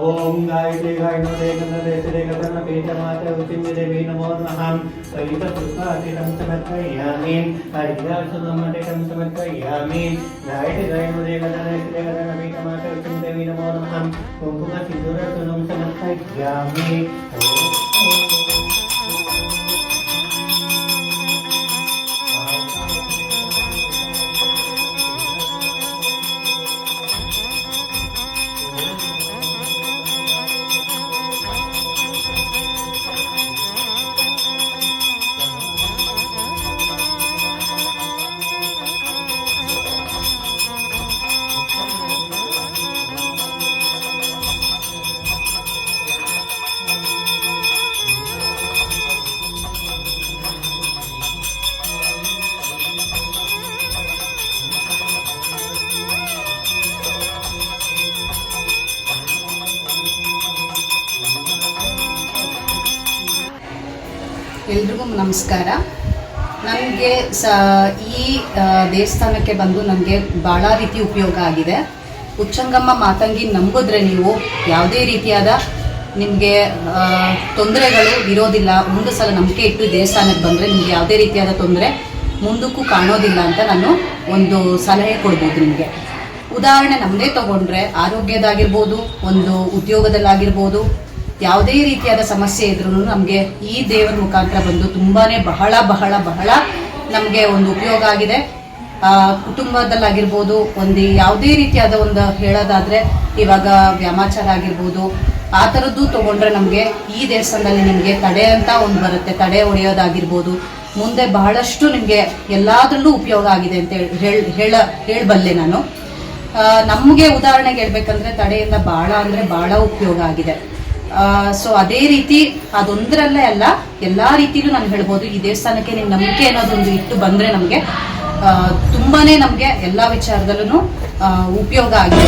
ओम गायत्री गायनोदे गणदेशे गणन पीठमाते उचिन्य देवी नमो नमः सविता पुष्पादिकं समर्पयामि हरिदासुमण्डितं समर्पयामि गायत्री गायनोदे गणदेशे गणन पीठमाते उचिन्य देवी नमो नमः कुंकुम सिन्दूरं समर्पयामि ಎಲ್ರಿಗೂ ನಮಸ್ಕಾರ. ನನಗೆ ಈ ದೇವಸ್ಥಾನಕ್ಕೆ ಬಂದು ನನಗೆ ಭಾಳ ರೀತಿ ಉಪಯೋಗ ಆಗಿದೆ. ಉಚ್ಚಂಗಮ್ಮ ಮಾತಂಗಿ ನಂಬಿದ್ರೆ ನೀವು ಯಾವುದೇ ರೀತಿಯಾದ ನಿಮಗೆ ತೊಂದರೆಗಳು ಇರೋದಿಲ್ಲ. ಒಂದು ಸಲ ನಂಬಿಕೆ ಇಟ್ಟು ದೇವಸ್ಥಾನಕ್ಕೆ ಬಂದರೆ ನಿಮಗೆ ಯಾವುದೇ ರೀತಿಯಾದ ತೊಂದರೆ ಮುಂದಕ್ಕೂ ಕಾಣೋದಿಲ್ಲ ಅಂತ ನಾನು ಒಂದು ಸಲಹೆ ಕೊಡ್ಬೋದು ನಿಮಗೆ. ಉದಾಹರಣೆ ನಮ್ಮದೇ ತಗೊಂಡ್ರೆ ಆರೋಗ್ಯದಾಗಿರ್ಬೋದು, ಒಂದು ಉದ್ಯೋಗದಲ್ಲಾಗಿರ್ಬೋದು, ಯಾವುದೇ ರೀತಿಯಾದ ಸಮಸ್ಯೆ ಇದ್ರೂ ನಮಗೆ ಈ ದೇವರ ಮುಖಾಂತರ ಬಂದು ಬಹಳ ಬಹಳ ಬಹಳ ನಮಗೆ ಒಂದು ಉಪಯೋಗ ಆಗಿದೆ. ಕುಟುಂಬದಲ್ಲಾಗಿರ್ಬೋದು, ಒಂದು ಯಾವುದೇ ರೀತಿಯಾದ ಒಂದು ಹೇಳೋದಾದರೆ ಇವಾಗ ವ್ಯಾಮಾಚಾರ ಆಗಿರ್ಬೋದು, ಆ ಥರದ್ದು ತೊಗೊಂಡ್ರೆ ನಮಗೆ ಈ ದೇವಸ್ಥಾನದಲ್ಲಿ ನಿಮಗೆ ತಡೆ ಅಂತ ಒಂದು ಬರುತ್ತೆ. ತಡೆ ಹೊಡೆಯೋದಾಗಿರ್ಬೋದು, ಮುಂದೆ ಬಹಳಷ್ಟು ನಿಮಗೆ ಎಲ್ಲದರಲ್ಲೂ ಉಪಯೋಗ ಆಗಿದೆ ಅಂತ ಹೇಳಬಲ್ಲೆ ನಾನು. ನಮಗೆ ಉದಾಹರಣೆಗೆ ಹೇಳ್ಬೇಕಂದ್ರೆ ತಡೆಯಿಂದ ಭಾಳ ಉಪಯೋಗ ಆಗಿದೆ. ಸೊ ಅದೇ ರೀತಿ ಅದೊಂದರಲ್ಲೇ ಅಲ್ಲ, ಎಲ್ಲ ರೀತಿಲೂ ನಾನು ಹೇಳ್ಬೋದು. ಈ ದೇವಸ್ಥಾನಕ್ಕೆ ನೀವು ನಂಬಿಕೆ ಅನ್ನೋದೊಂದು ಇಟ್ಟು ಬಂದರೆ ನಮಗೆ ತುಂಬಾನೇ ನಮಗೆ ಎಲ್ಲ ವಿಚಾರದಲ್ಲೂ ಉಪಯೋಗ ಆಗಿದೆ.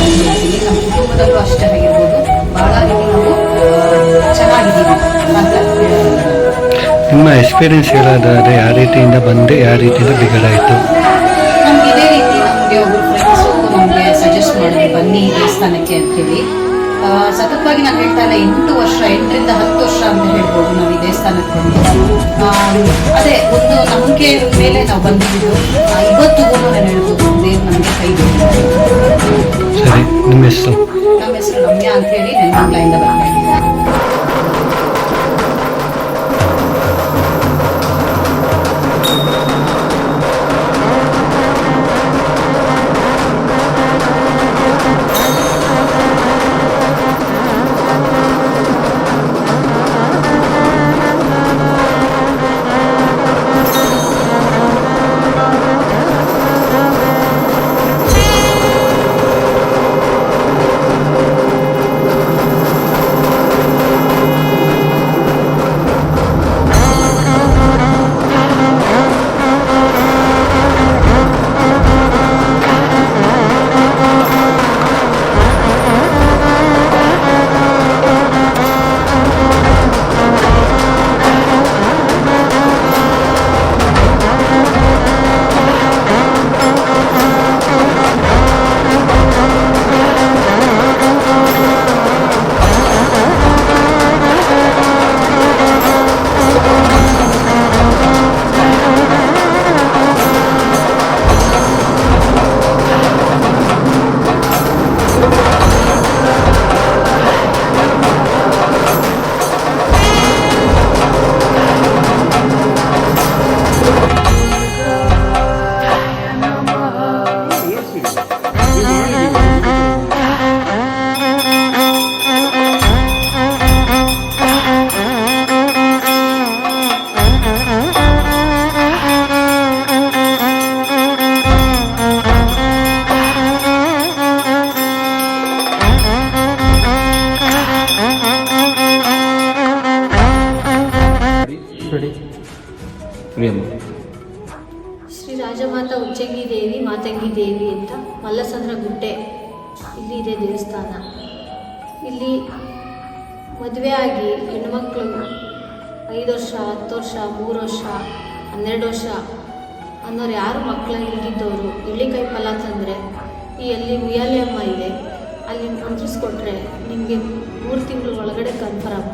ನಮ್ಮ ಕುಟುಂಬದಲ್ಲೂ ಅಷ್ಟೇ ಆಗಿರ್ಬೋದು, ಭಾಳ ರೀತಿ ನಾವು ಚೆನ್ನಾಗಿದ್ದೀವಿ ಅಂತ. ನಿಮ್ಮ ಎಕ್ಸ್ಪೀರಿಯನ್ಸ್ ಹೇಳೋದಾದ್ರೆ ಯಾವ ರೀತಿಯಿಂದ ಬಂದು ಯಾವ ರೀತಿಯಿಂದ ಬಿಗಡಾಯಿತು? ನಮ್ಗೆ ಇದೇ ರೀತಿ ನಮಗೆ ಒಬ್ಬರು ಫ್ರೆಂಡ್ಸು ನಮಗೆ ಸಜೆಸ್ಟ್ ಮಾಡಿದ್ರು, ಬನ್ನಿ ದೇವಸ್ಥಾನಕ್ಕೆ ಅಂತೇಳಿ. ಸತತವಾಗಿ ನಾನು ಹೇಳ್ತಾ ಇಲ್ಲ, 8 ರಿಂದ 10 ವರ್ಷ ಅಂತ ಹೇಳ್ಬೋದು ನಾವು ಈ ದೇವಸ್ಥಾನಕ್ಕೆ ಬಂದು. ಅದೇ ಒಂದು ನಂಬಿಕೆ ಮೇಲೆ ನಾವು ಬಂದಿದ್ದು. ಇವತ್ತಿಗೂ ನಾನು ಹೇಳ್ಬೋದು, ದೇವ್ರು ನಮಗೆ ಕೈ ಬಿಟ್ಟಿದ್ದಾರೆ. ಸರಿ, ನಿಮ್ಮ ಹೆಸರು? ನಮ್ಮ ಹೆಸರು ರಮ್ಯಾ ಅಂತ ಹೇಳಿ ನೆನ್ಮಂಗ್ಲಿಂದ ಬರ್ತಾ ಇದ್ದೀನಿ. ಶ್ರೀ ರಾಜಮಾತಾ ಉಚ್ಚಂಗಿ ದೇವಿ ಮಾತಂಗಿ ದೇವಿ ಅಂತ ಮಲ್ಲಸಂದ್ರ ಗುಡ್ಡೆ ಇಲ್ಲಿ ಇದೆ ದೇವಸ್ಥಾನ. ಇಲ್ಲಿ ಮದುವೆ ಆಗಿ ಹೆಣ್ಮಕ್ಳು 5 ವರ್ಷ 10 ವರ್ಷ 3 ವರ್ಷ 12 ವರ್ಷ ಅನ್ನೋರು ಯಾರು ಮಕ್ಕಳನ್ನ ಇಲ್ದಿದ್ದವರು ಎಳ್ಳಿಕಾಯಿ ಫಲ ತಂದರೆ ಈ ಅಲ್ಲಿ ಉಯ್ಯಾಲೆ ಅಮ್ಮ ಇದೆ, ಅಲ್ಲಿ ಮಂತ್ರಿಸ್ಕೊಟ್ರೆ ನಿಮಗೆ 3 ತಿಂಗಳ ಒಳಗಡೆ ಕನ್ಫರ್ಮ್.